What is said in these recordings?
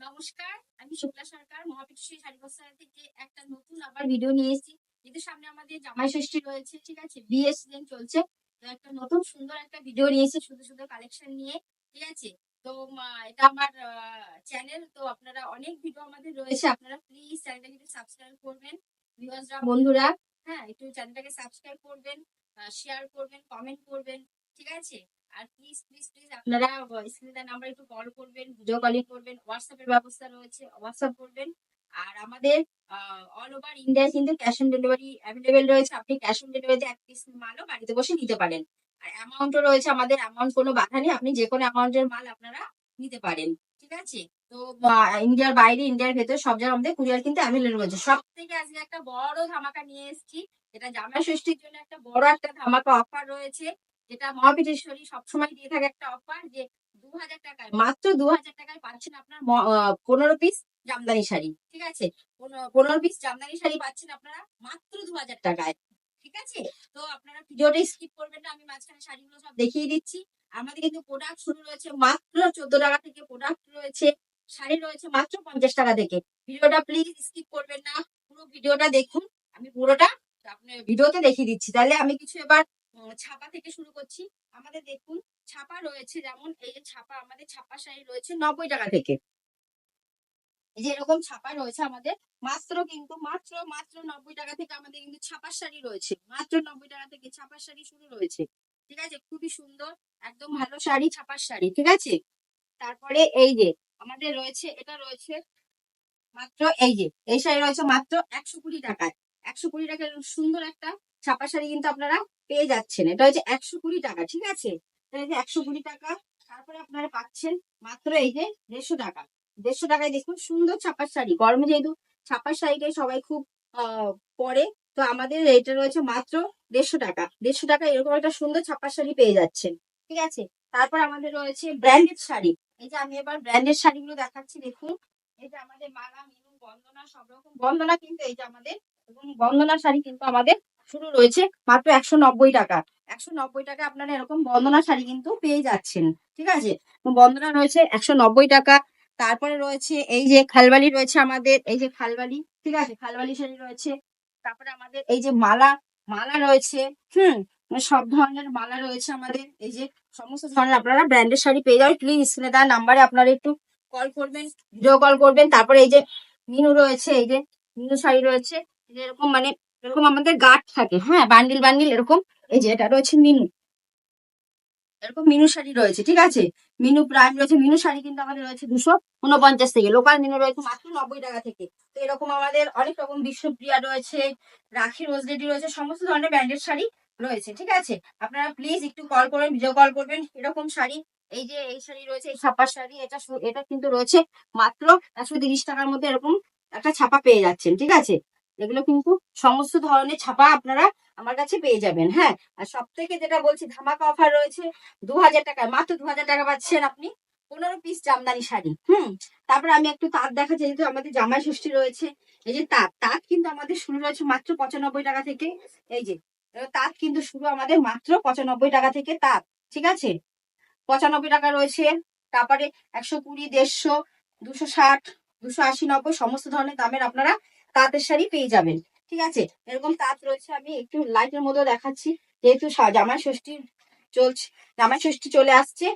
নমস্কার, আমি শুক্লা সরকার মহাবীরশ্রী শাড়ি বস্ত্রালয় থেকে একটা নতুন আবার ভিডিও নিয়ে এসেছি। যেহেতু সামনে আমাদের জামাই ষষ্ঠী রয়েছে, ঠিক আছে, বিয়ে সিজন চলছে, তো একটা নতুন সুন্দর একটা ভিডিও নিয়েছি সুন্দর সুন্দর কালেকশন নিয়ে, ঠিক আছে। তো এটা আমার চ্যানেল, তো আপনারা অনেক ভিডিও আমাদের রয়েছে, আপনারা প্লিজ চ্যানেলটাকে একটু সাবস্ক্রাইব করবেন, ভিউয়ার্সরা বন্ধুরা। হ্যাঁ, একটু চ্যানেলটাকে সাবস্ক্রাইব করবেন, শেয়ার করবেন, কমেন্ট করবেন, ঠিক আছে। আর প্লিজ প্লিজ প্লিজ আপনারা স্ক্রিনে নাম্বার একটু কল করবেন, ভিডিও কলিং করবেন, হোয়াটসঅ্যাপের ব্যবস্থা রয়েছে, হোয়াটসঅ্যাপ করবেন। আর আমাদের অল ওভার ইন্ডিয়া কিন্তু ক্যাশ অন ডেলিভারি অ্যাভেলেবেল রয়েছে, আপনি ক্যাশ অন ডেলিভারিতে এক পিস মালও বাড়িতে বসে নিতে পারেন। আর অ্যামাউন্টও রয়েছে, আমাদের অ্যামাউন্ট কোনো বাধা নেই, আপনি যে কোনো অ্যামাউন্টের মাল আপনারা নিতে পারেন, ঠিক আছে। তো ইন্ডিয়ার বাইরে ইন্ডিয়ার ভেতরে সব জায়গায় আমাদের কুরিয়ার কিন্তু অ্যাভেলেবল রয়েছে। সব থেকে আজকে একটা বড় ধামাকা নিয়ে এসেছি, এটা জামাই ষষ্ঠীর জন্য একটা বড় একটা ধামাকা অফার রয়েছে, যেটা মহাবীরেশ্বরী সবসময় দিয়ে থাকে একটা অফার, যে 2000 টাকায়, মাত্র 2000 টাকায় পাচ্ছেন আপনার 15 পিস জামদানি শাড়ি, ঠিক আছে। 15 পিস জামদানি শাড়ি পাচ্ছেন আপনারা মাত্র 2000 টাকায়, ঠিক আছে। তো আপনারা ভিডিওটা স্কিপ করবেন না, আমি মাঝখানে শাড়িগুলো সব দেখিয়ে দিচ্ছি। আমাদের কিন্তু প্রোডাক্ট শুরু রয়েছে মাত্র 14 টাকা থেকে, প্রোডাক্ট রয়েছে, শাড়ি রয়েছে মাত্র 50 টাকা থেকে। ভিডিওটা প্লিজ স্কিপ করবেন না, পুরো ভিডিওটা দেখুন। আমি পুরোটা আপনার ভিডিওতে দেখিয়ে দিচ্ছি। তাহলে আমি কিছু এবার ছাপা থেকে শুরু করছি। আমাদের দেখুন ছাপা রয়েছে, যেমন এই যে ছাপা, আমাদের ছাপা শাড়ি রয়েছে 90 টাকা থেকে। এই যে এরকম ছাপা রয়েছে আমাদের, মাত্র কিন্তু মাত্র মাত্র 90 টাকা থেকে আমাদের কিন্তু ছাপার শাড়ি রয়েছে, মাত্র 90 টাকা থেকে ছাপার শাড়ি শুরু রয়েছে, ঠিক আছে। খুবই সুন্দর, একদম ভালো শাড়ি, ছাপার শাড়ি, ঠিক আছে। তারপরে এই যে আমাদের রয়েছে, এটা রয়েছে মাত্র, এই যে এই শাড়ি রয়েছে মাত্র 120 টাকায়। 120 টাকার সুন্দর একটা ছাপা শাড়ি কিন্তু আপনারা পেয়ে যাচ্ছেন, এটা হচ্ছে 120 টাকা, ঠিক আছে। 120 টাকা। তারপরে আপনারা পাচ্ছেন মাত্র এই যে 150 টাকা। 150 টাকায় দেখুন সুন্দর ছাপার শাড়ি, গরমে যেহেতু ছাপার শাড়িটাই সবাই খুব পরে, তো আমাদের এটা রয়েছে মাত্র 150 টাকা। 150 টাকা এরকম একটা সুন্দর ছাপার শাড়ি পেয়ে যাচ্ছেন, ঠিক আছে। তারপর আমাদের রয়েছে ব্র্যান্ডেড শাড়ি। এই যে আমি এবার ব্র্যান্ডেড শাড়িগুলো দেখাচ্ছি, দেখুন। এই যে আমাদের মালা, মিনু, বন্দনা, সব রকম বন্দনা কিন্তু এই যে আমাদের, এবং বন্দনার শাড়ি কিন্তু আমাদের শুরু রয়েছে মাত্র 190 টাকা। 190 টাকা আপনারা এরকম বন্দনা শাড়ি কিন্তু পেয়ে যাচ্ছেন, ঠিক আছে। বন্দনা রয়েছে 190 টাকা। তারপরে রয়েছে এই যে খালবালি রয়েছে আমাদের, এই যে খালবালি, ঠিক আছে, খালবালি শাড়ি রয়েছে। তারপরে আমাদের এই যে মালা, মালা রয়েছে, সব ধরনের মালা রয়েছে আমাদের, এই যে সমস্ত ধরনের আপনারা ব্র্যান্ডের শাড়ি পেয়ে যাবেন। প্লিজ স্ক্রিনে দেওয়া নাম্বারে আপনারা একটু কল করবেন, ভিডিও কল করবেন। তারপরে এই যে মিনু রয়েছে, এই যে মিনু শাড়ি রয়েছে, এরকম মানে এরকম আমাদের গাঢ় থাকে, হ্যাঁ, বান্ডিল বান্ডিল এরকম। এই যে এটা রয়েছে মিনু, এরকম মিনু শাড়ি রয়েছে, ঠিক আছে। মিনু প্রাইম রয়েছে, মিনু শাড়ি কিন্তু আমাদের রয়েছে 249 থেকে, লোকাল মিনু রয়েছে মাত্র 90 টাকা থেকে। তো এরকম আমাদের অনেক রকম বিশ্বপ্রিয়া রয়েছে, রাখি রোজলেডি রয়েছে, সমস্ত ধরনের ব্র্যান্ডেড শাড়ি রয়েছে, ঠিক আছে। আপনারা প্লিজ একটু কল করবেন, ভিডিও কল করবেন। এরকম শাড়ি, এই যে এই শাড়ি রয়েছে, এই ছাপার শাড়ি, এটা কিন্তু রয়েছে মাত্র 130 টাকার মধ্যে, এরকম একটা ছাপা পেয়ে যাচ্ছেন, ঠিক আছে। এগুলো কিন্তু সমস্ত ধরনের ছাপা আপনারা আমার কাছে পেয়ে যাবেন, হ্যাঁ। আর সব থেকে যেটা বলছি, ধামাকা অফার রয়েছে 2000 টাকায়, মাত্র 2000 টাকা পাচ্ছেন আপনি 15 পিস জামদানি শাড়ি। তারপরে আমি একটু তাঁত দেখাচ্ছি, যেহেতু আমাদের জামাই ষষ্ঠী রয়েছে। এই যে তাঁত, তাঁত কিন্তু আমাদের শুরু রয়েছে মাত্র 95 টাকা থেকে। এই যে তাঁত কিন্তু শুরু আমাদের মাত্র 95 টাকা থেকে তাঁত, ঠিক আছে। 95 টাকা রয়েছে। তারপরে 120, 150, 260, 280, 90 সমস্ত ধরনের দামের আপনারা তাঁতের শাড়ি পেয়ে যাবেন, ঠিক আছে। এরকম তাঁত রয়েছে, আমি একটু লাইটের মধ্যে দেখাচ্ছি, যেহেতু জামাই ষষ্ঠী চলছে, জামাই ষষ্ঠী চলে আসছে।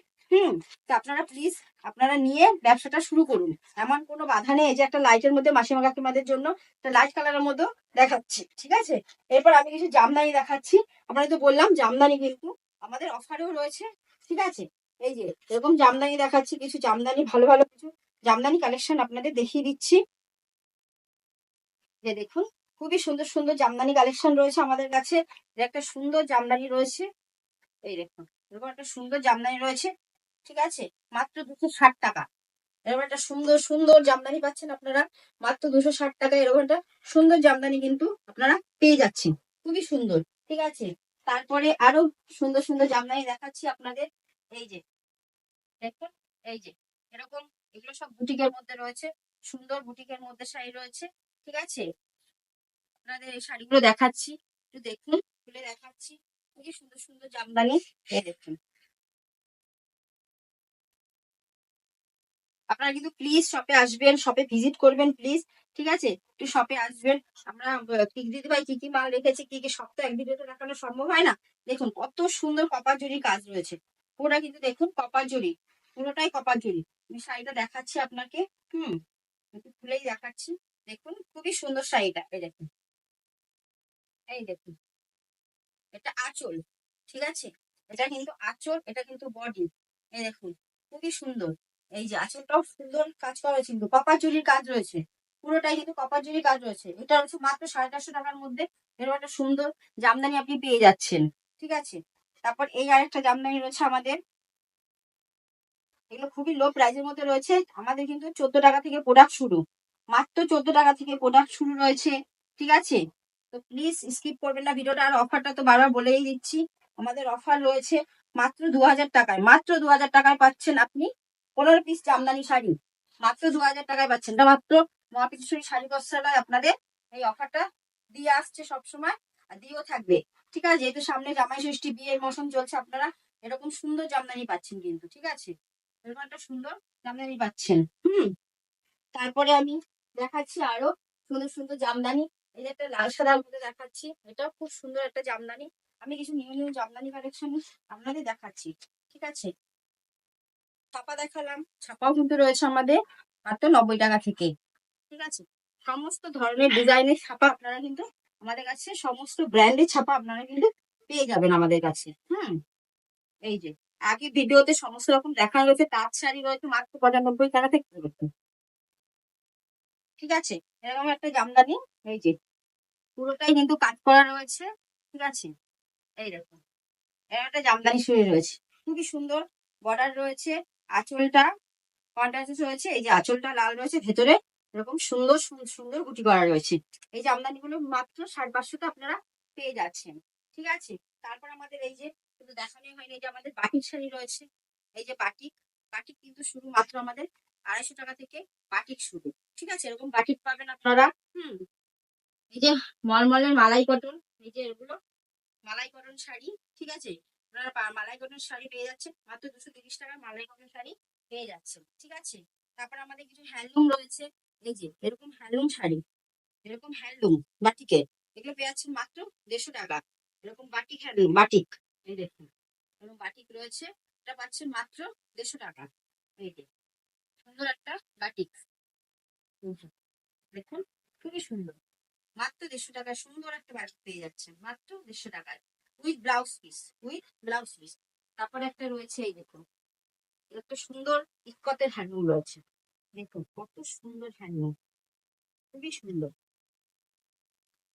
তো আপনারা প্লিজ আপনারা নিয়ে ব্যবসাটা শুরু করুন, এমন কোনো বাধা নেই। এই যে একটা লাইটের মধ্যে মাসিমা কাকিমাদের জন্য একটা লাইট কালারের মধ্যে দেখাচ্ছি, ঠিক আছে। এরপর আমি কিছু জামদানি দেখাচ্ছি। আপনাদের তো বললাম জামদানি কিন্তু আমাদের অফারেও রয়েছে, ঠিক আছে। এই যে এরকম জামদানি দেখাচ্ছি, কিছু জামদানি, ভালো ভালো কিছু জামদানি কালেকশন আপনাদের দেখিয়ে দিচ্ছি। যে দেখুন খুবই সুন্দর সুন্দর জামদানি কালেকশন রয়েছে আমাদের কাছে। একটা সুন্দর জামদানি রয়েছে, এই দেখুন এরকম একটা সুন্দর জামদানি রয়েছে, ঠিক আছে, মাত্র 260 টাকা। এরকম একটা সুন্দর সুন্দর জামদানি পাচ্ছেন আপনারা মাত্র 260 টাকায়। এরকম একটা সুন্দর জামদানি কিন্তু আপনারা পেয়ে যাচ্ছেন, খুবই সুন্দর, ঠিক আছে। তারপরে আরো সুন্দর সুন্দর জামদানি দেখাচ্ছি আপনাদের। এই যে দেখুন, এই যে এরকম, এগুলো সব বুটিকের মধ্যে রয়েছে, সুন্দর বুটিকের মধ্যে শাড়ি রয়েছে, ঠিক আছে। আপনাদের এই শাড়িগুলো দেখাচ্ছি, একটু দেখুন, খুলে দেখাচ্ছি, খুবই সুন্দর সুন্দর জামদানি। এই দেখুন, আপনারা কিন্তু প্লিজ শপে আসবেন, শপে ভিজিট করবেন প্লিজ, ঠিক আছে? একটু শপে আসবেন। আমরা দিদি ভাই কি কি মাল রেখেছি, কি কি, সব তো এক ভিডিওতে দেখানো সম্ভব হয় না। দেখুন কত সুন্দর কপার জরির কাজ রয়েছে, পুরোটা কিন্তু দেখুন কপার জরি, পুরোটাই কপার জরি। আমি শাড়িটা দেখাচ্ছি আপনাকে। হুম, একটু খুলেই দেখাচ্ছি। দেখুন খুবই সুন্দর শাড়িটা, এই দেখুন, এই দেখুন, এটা আঁচল, ঠিক আছে? এটা কিন্তু আঁচল, এটা কিন্তু বডি, এই দেখুন খুবই সুন্দর। এই যে আঁচলটাও সুন্দর কাজ করা হয়েছে, কিন্তু কপার জরির কাজ রয়েছে, পুরোটাই কিন্তু কপার জরির কাজ রয়েছে। এটা হচ্ছে মাত্র 450 টাকার মধ্যে এরকম একটা সুন্দর জামদানি আপনি পেয়ে যাচ্ছেন, ঠিক আছে? তারপর এই আরেকটা জামদানি রয়েছে আমাদের, এগুলো খুবই লো প্রাইসের মধ্যে রয়েছে। আমাদের কিন্তু 14 টাকা থেকে প্রোডাক্ট শুরু, মাত্র 14 টাকা থেকে প্রোডাক্ট শুরু রয়েছে, ঠিক আছে? তো প্লিজ স্কিপ করবেন না ভিডিওটা। আর অফারটা তো বারবার বলেই দিচ্ছি, আমাদের অফার রয়েছে মাত্র 2000 টাকায়, মাত্র 2000 টাকায় পাচ্ছেন আপনি 15 পিস জামদানি শাড়ি, মাত্র 2000 টাকায় পাচ্ছেন। এটা মাত্র মহাবীরেশ্বরী শাড়ি বস্ত্রালয় আপনাদের এই অফারটা দিয়ে আসছে সবসময়, আর দিয়েও থাকবে, ঠিক আছে? যেহেতু সামনে জামাই ষষ্ঠী, বিয়ের মৌসুম চলছে, আপনারা এরকম সুন্দর জামদানি পাচ্ছেন কিন্তু, ঠিক আছে? এরকম একটা সুন্দর জামদানি পাচ্ছেন। তারপরে আমি দেখাচ্ছি আরো সুন্দর সুন্দর জামদানি। এই যে একটা লাল সাদার মধ্যে দেখাচ্ছি, এটাও খুব সুন্দর একটা জামদানি। আমি কিছু নিউ নিউ জামদানি কালেকশন আপনাদের দেখাচ্ছি, ঠিক আছে? ছাপা দেখালাম, ছাপাও কিন্তু রয়েছে আমাদের মাত্র 90 টাকা থেকে, ঠিক আছে? সমস্ত ধরনের ডিজাইনের ছাপা আপনারা কিন্তু আমাদের কাছে, সমস্ত ব্র্যান্ডের ছাপা আপনারা কিন্তু পেয়ে যাবেন আমাদের কাছে। এই যে আগে ভিডিওতে সমস্ত রকম দেখা রয়েছে, তাঁত শাড়ি রয়েছে মাত্র 95 টাকা থেকে, ঠিক আছে? এরকম একটা জামদানি, এই যে পুরোটাই কিন্তু কাজ করা রয়েছে, ঠিক আছে? এই দেখুন, এরকম একটা জামদানি শুয়ে রয়েছে, খুবই সুন্দর বর্ডার রয়েছে, আঁচলটা কন্ট্রাস্ট রয়েছে, এই যে আঁচলটা লাল রয়েছে, ভেতরে এরকম সুন্দর সুন্দর গুটি করা রয়েছে। এই জামদানিগুলো মাত্র 550 আপনারা পেয়ে যাচ্ছেন, ঠিক আছে? তারপর আমাদের এই যে শুধু দেখানোই হয়নি, এই যে আমাদের বাটিক শাড়ি রয়েছে, এই যে বাটিক, বাটিক কিন্তু শুরু মাত্র আমাদের 250 টাকা থেকে বাটিক শুরু, ঠিক আছে? এরকম বাটিক পাবেন আপনারা। হুম, এই যে মলমলের মালাই কটন, এই যে এগুলো মালাই কটন শাড়ি, ঠিক আছে? আপনারা মালাই কটন শাড়ি পেয়ে যাচ্ছেন মাত্র 230 টাকায়, মালাই কটন শাড়ি পেয়ে যাচ্ছেন, ঠিক আছে? তারপর আমাদের কিছু হ্যান্ডলুম রয়েছে, এই যে এরকম হ্যান্ডলুম শাড়ি, এরকম হ্যান্ডলুম বাটিকের, এগুলো পেয়ে যাচ্ছেন মাত্র 150 টাকা। এরকম বাটিক হ্যান্ডলুম বাটিক, এই দেখুন এরকম বাটিক রয়েছে, এটা পাচ্ছেন মাত্র 150 টাকা। এই যে সুন্দর একটা বাটিক, দেখুন খুবই সুন্দর, মাত্র 150 টাকায় সুন্দর একটা ব্যাগ পেয়ে যাচ্ছেন, মাত্র 150 টাকায়, with blouse piece, with blouse piece. তারপরে একটা রয়েছে, এই দেখুন একটা সুন্দর ইক্কতের হ্যান্ডলুম রয়েছে, দেখুন কত সুন্দর হ্যান্ডলুম, খুবই সুন্দর,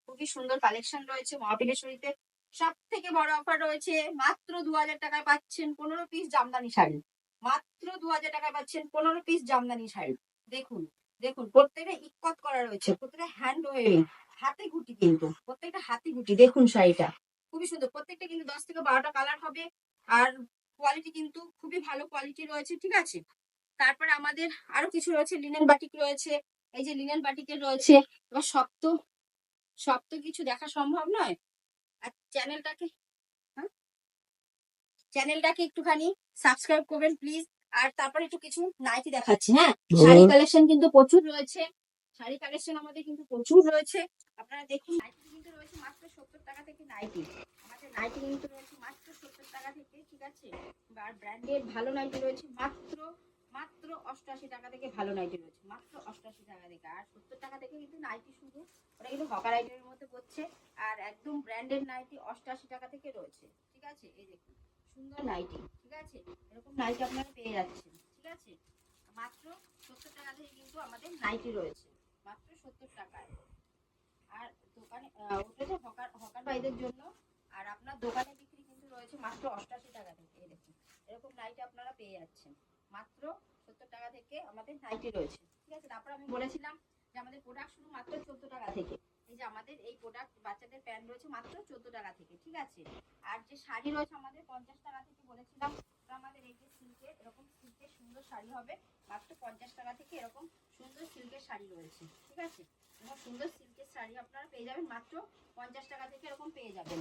খুবই সুন্দর কালেকশন রয়েছে মহাবিলেশ্বরীতে। সব থেকে বড় অফার রয়েছে, মাত্র 2000 টাকায় পাচ্ছেন 15 পিস জামদানি শাড়ি, মাত্র 2000 টাকায় পাচ্ছেন 15 পিস জামদানি শাড়ি। দেখুন, দেখুন প্রত্যেকটা ইক্কত করা রয়েছে, প্রত্যেকটা হ্যান্ড ওয়েভিং, হাতে গুটি, কিন্তু প্রত্যেকটা হাতে গুটি। দেখুন শাড়িটা খুবই সুন্দর, প্রত্যেকটা কিন্তু 10 থেকে 12টা কালার হবে, আর কোয়ালিটি কিন্তু খুবই ভালো কোয়ালিটি রয়েছে, ঠিক আছে? তারপরে আমাদের আরো কিছু রয়েছে, লিনেন বাটিক রয়েছে, এই যে লিনেন বাটিকের রয়েছে। এবার সব তো কিছু দেখা সম্ভব নয়, আর হ্যাঁ, চ্যানেলটাকে একটুখানি সাবস্ক্রাইব করবেন প্লিজ। আর তারপরে একটু কিছু নাইটি দেখাচ্ছি। শাড়ি কালেকশন কিন্তু প্রচুর রয়েছে, শাড়ি কালেকশন আমাদের কিন্তু প্রচুর রয়েছে। আপনারা দেখুন, নাইটি কিন্তু রয়েছে মাত্র 70 টাকা থেকে, নাইটি আমাদের নাইটি কিন্তু রয়েছে মাত্র 70 টাকা থেকে, ঠিক আছে? আর ব্র্যান্ডেড ভালো নাইটি রয়েছে মাত্র মাত্র 88 টাকা থেকে, ভালো নাইটি রয়েছে মাত্র 88 টাকা থেকে। আর 70 টাকা থেকে কিন্তু নাইটি শুধু, ওটা কিন্তু হকার আইটেমের মধ্যে পড়ছে। আর একদম ব্র্যান্ডেড নাইটি 88 টাকা থেকে রয়েছে, ঠিক আছে? এই দেখুন সুন্দর নাইটি, ঠিক আছে? এরকম নাইটি আপনারা পেয়ে যাচ্ছেন, ঠিক আছে? মাত্র 70 টাকা থেকে কিন্তু আমাদের নাইটি রয়েছে, মাত্র 70 টাকায়। আর দোকানে ওটা যে হকার হকার ভাইদের জন্য, আর আপনার দোকানে বিক্রি কিন্তু রয়েছে মাত্র 88 টাকা থেকে। এই দেখুন এরকম নাইটি আপনারা পেয়ে যাচ্ছেন মাত্র 70 টাকা থেকে, আমাদের নাইটি রয়েছে, ঠিক আছে? তারপর আমি বলেছিলাম যে আমাদের প্রোডাক্ট শুরু মাত্র 14 টাকা থেকে। এই যে আমাদের এই প্রোডাক্ট বাচ্চাদের প্যান্ট রয়েছে মাত্র 14 টাকা থেকে, ঠিক আছে? আর যে শাড়ি রয়েছে আমাদের 50 টাকা থেকে বলেছিলাম, তো আমাদের এই যে সিল্কের, এরকম সিল্কের সুন্দর শাড়ি হবে মাত্র 50 টাকা থেকে। এরকম সুন্দর সিল্কের শাড়ি রয়েছে, ঠিক আছে? এরকম সুন্দর সিল্কের শাড়ি আপনারা পেয়ে যাবেন মাত্র 50 টাকা থেকে, এরকম পেয়ে যাবেন।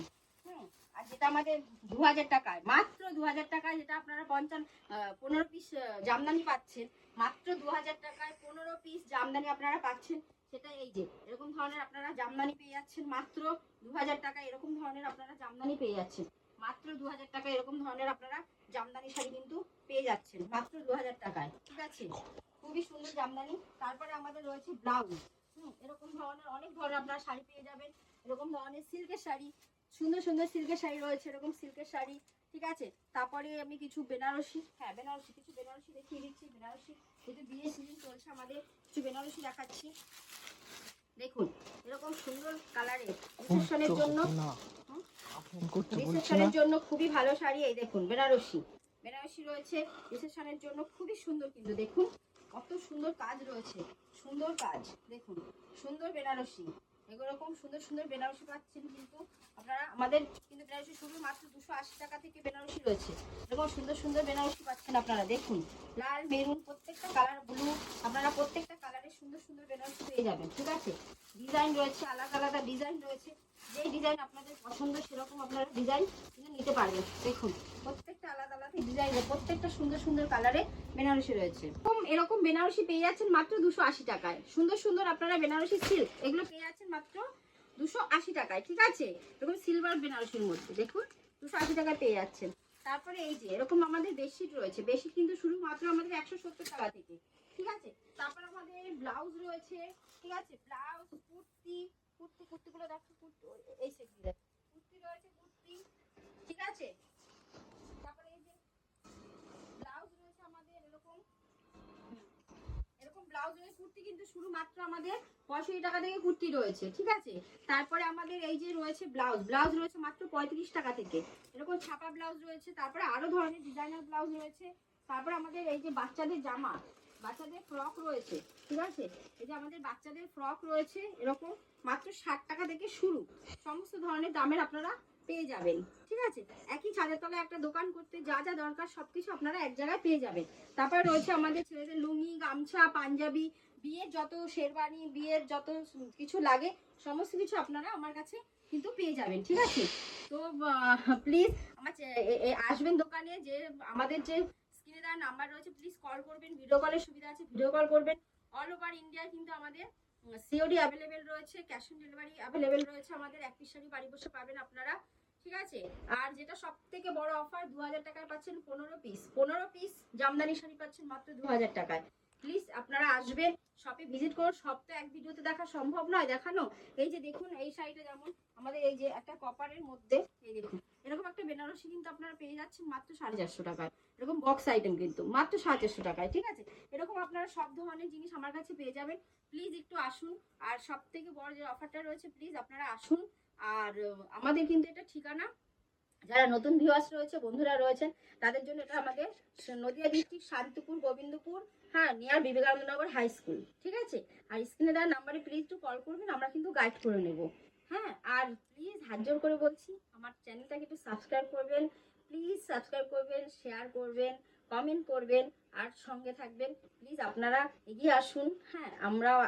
আর যেটা আমাদের 2000 টাকায়, মাত্র 2000 টাকায়, যেটা আপনারা 15 পিস জামদানি পাচ্ছেন মাত্র 2000 টাকায়। 15 পিস জামদানি আপনারা পাচ্ছেন, সেটা এই যে এরকম ধরনের আপনারা জামদানি পেয়ে যাচ্ছেন মাত্র 2000 টাকায়। এরকম ধরনের আপনারা জামদানি পেয়ে যাচ্ছেন মাত্র 2000 টাকায়। এরকম ধরনের আপনারা জামদানি শাড়ি কিন্তু পেয়ে যাচ্ছেন মাত্র 2000 টাকায়, ঠিক আছে? খুবই সুন্দর জামদানি। তারপরে আমাদের রয়েছে ব্লাউজ। এরকম ধরনের অনেক ধরনের আপনারা শাড়ি পেয়ে যাবেন। এরকম ধরনের সিল্কের শাড়ি, সুন্দর সুন্দর সিল্কের শাড়ি রয়েছে, এরকম সিল্কের শাড়ি, ঠিক আছে? তারপরে আমি কিছু বেনারসি, হ্যাঁ বেনারসি, কিছু বেনারসি দেখিয়ে দিচ্ছি। বেনারসি যেহেতু বিয়ের সিজন চলছে আমাদের, কিছু বেনারসি দেখাচ্ছি। দেখুন এরকম সুন্দর কালারের রিসেপশনের জন্য, রিসেপশনের জন্য খুবই ভালো শাড়ি। এই দেখুন বেনারসি, বেনারসি রয়েছে রিসেপশনের জন্য, খুবই সুন্দর। কিন্তু দেখুন কত সুন্দর কাজ রয়েছে, সুন্দর কাজ। দেখুন সুন্দর বেনারসি, এরকম সুন্দর সুন্দর বেনারসি পাচ্ছেন কিন্তু আপনারা আমাদের। কিন্তু বেনারসি শুরু মাত্র 280 টাকা থেকে বেনারসি রয়েছে। এরকম সুন্দর সুন্দর বেনারসি পাচ্ছেন আপনারা। দেখুন লাল, মেরুন, প্রত্যেকটা কালার, ব্লু, আপনারা প্রত্যেকটা কালারের সুন্দর সুন্দর বেনারসি পেয়ে যাবেন, ঠিক আছে? ডিজাইন রয়েছে, আলাদা আলাদা ডিজাইন রয়েছে। যেই ডিজাইন আপনাদের পছন্দ সেরকম আপনারা ডিজাইন কিন্তু নিতে পারবেন। দেখুন প্রত্যেকটা আলাদা আলাদা ডিজাইন, প্রত্যেকটা সুন্দর সুন্দর কালারে বেনারসি রয়েছে। এরকম বেনারসি পেয়ে যাচ্ছেন মাত্র 280 টাকায়। সুন্দর সুন্দর আপনারা বেনারসি সিল্ক, এগুলো পেয়ে যাচ্ছেন মাত্র 280 টাকায়, ঠিক আছে? এরকম সিলভার বেনারসির মধ্যে দেখুন 280 টাকায় পেয়ে যাচ্ছেন। তারপরে এই যে এরকম আমাদের বেডশিট রয়েছে, বেডশিট কিন্তু শুরু মাত্র আমাদের 170 টাকা থেকে, ঠিক আছে? তারপর আমাদের ব্লাউজ রয়েছে, ঠিক আছে? ব্লাউজ, কুর্তি, কুর্তিগুলো দেখো, কুর্তি এই সেট দিয়ে কুর্তি রয়েছে, কুর্তি, ঠিক আছে? তারপরে এই যে ব্লাউজ রয়েছে আমাদের এরকম, এরকম ব্লাউজ রয়েছে। কুর্তি কিন্তু শুরু মাত্র আমাদের 65 টাকা থেকে কুর্তি রয়েছে, ঠিক আছে? তারপরে আমাদের এই যে রয়েছে ব্লাউজ, ব্লাউজ রয়েছে মাত্র 35 টাকা থেকে, এরকম ছাপা ব্লাউজ রয়েছে। তারপরে আরো ধরনের ডিজাইনার ব্লাউজ রয়েছে। তারপরে আমাদের এই যে বাচ্চাদের জামা, বাচ্চাদের ফ্রক রয়েছে, ঠিক আছে? এই যে আমাদের বাচ্চাদের ফ্রক রয়েছে, এরকম মাত্র 60 টাকা থেকে শুরু, সমস্ত ধরনের দামের আপনারা পেয়ে যাবেন, ঠিক আছে? একই ছাদের তলায় একটা দোকান করতে যা যা দরকার সবকিছু আপনারা এক জায়গায় পেয়ে যাবেন। তারপরে রয়েছে আমাদের ছেলেদের লুঙ্গি, গামছা, পাঞ্জাবি, বিয়ের যত শেরবানি, বিয়ের যত কিছু লাগে সমস্ত কিছু আপনারা আমার কাছে কিন্তু পেয়ে যাবেন, ঠিক আছে? তো প্লিজ আমার আসবেন দোকানে, যে আমাদের যে স্ক্রিনে দেওয়া নাম্বার রয়েছে প্লিজ কল করবেন। ভিডিও কলের সুবিধা আছে, ভিডিও কল করবেন। অল ওভার ইন্ডিয়া কিন্তু আমাদের সিওডি অ্যাভেলেবেল রয়েছে, ক্যাশ অন ডেলিভারি অ্যাভেলেবেল রয়েছে আমাদের। এক পিস শাড়ি বাড়ি বসে পাবেন আপনারা, ঠিক আছে? আর যেটা সব থেকে বড় অফার, 2000 টাকায় পাচ্ছেন 15 পিস জামদানি শাড়ি পাচ্ছেন মাত্র 2000 টাকায়। প্লিজ আপনারা আসবেন, শপে ভিজিট করুন। সব তো এক ভিডিওতে দেখা সম্ভব নয় দেখানো। এই যে দেখুন এই শাড়িটা, যেমন আমাদের এই যে একটা কপারের মধ্যে, এই দেখুন এরকম একটা বেনারসি কিন্তু আপনারা পেয়ে যাচ্ছেন মাত্র 450 টাকায়। এরকম বক্স আইটেম কিন্তু মাত্র 450 টাকায়, ঠিক আছে? এরকম আপনারা সব ধরনের জিনিস আমার কাছে পেয়ে যাবেন। প্লিজ একটু আসুন। আর সব থেকে বড় যে অফারটা রয়েছে, প্লিজ আপনারা আসুন। আর আমাদের কিন্তু এটা ঠিকানা, যারা নতুন ভিউয়ার্স রয়েছে, বন্ধুরা রয়েছেন, তাদের জন্য এটা আমাদের নদিয়া ডিস্ট্রিক্ট, শান্তিপুর, গোবিন্দপুর, হ্যাঁ, নিয়ার বিবেকানন্দনগর হাই স্কুল, ঠিক আছে? আর স্ক্রিনে দেওয়া নাম্বারে প্লিজ একটু কল করবেন, আমরা কিন্তু গাইড করে নেব। হ্যাঁ, আর প্লিজ হাত জোর করে বলছি আমার চ্যানেলটাকে একটু সাবস্ক্রাইব করবেন, প্লিজ সাবস্ক্রাইব করবেন, শেয়ার করবেন, কমেন্ট করবেন, আর সঙ্গে থাকবেন। প্লিজ আপনারা এগিয়ে আসুন। হ্যাঁ,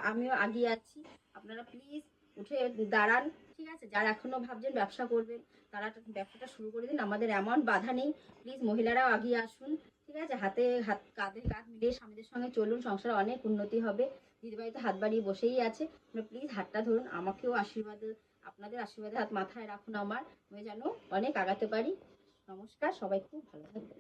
আমিও এগিয়ে আছি, আপনারা প্লিজ উঠে দাঁড়ান, ঠিক আছে? যারা এখনো ভাবছেন ব্যবসা করবেন তারা ব্যবসাটা শুরু করে দিন, আমাদের এমন বাধা নেই। প্লিজ মহিলারাও এগিয়ে আসুন, ঠিক আছে? হাতে হাত, কাঁধে কাঁধ মিলিয়ে স্বামীদের সঙ্গে চলুন, সংসারে অনেক উন্নতি হবে। দিদিভাই তো হাত বাড়িয়ে বসেই আছে, প্লিজ হাতটা ধরুন, আমাকেও আশীর্বাদ, আপনাদের আশীর্বাদের হাত মাথায় রাখুন আমার, আমি যেন অনেক আগাতে পারি। নমস্কার, সবাই খুব ভালো থাকবেন।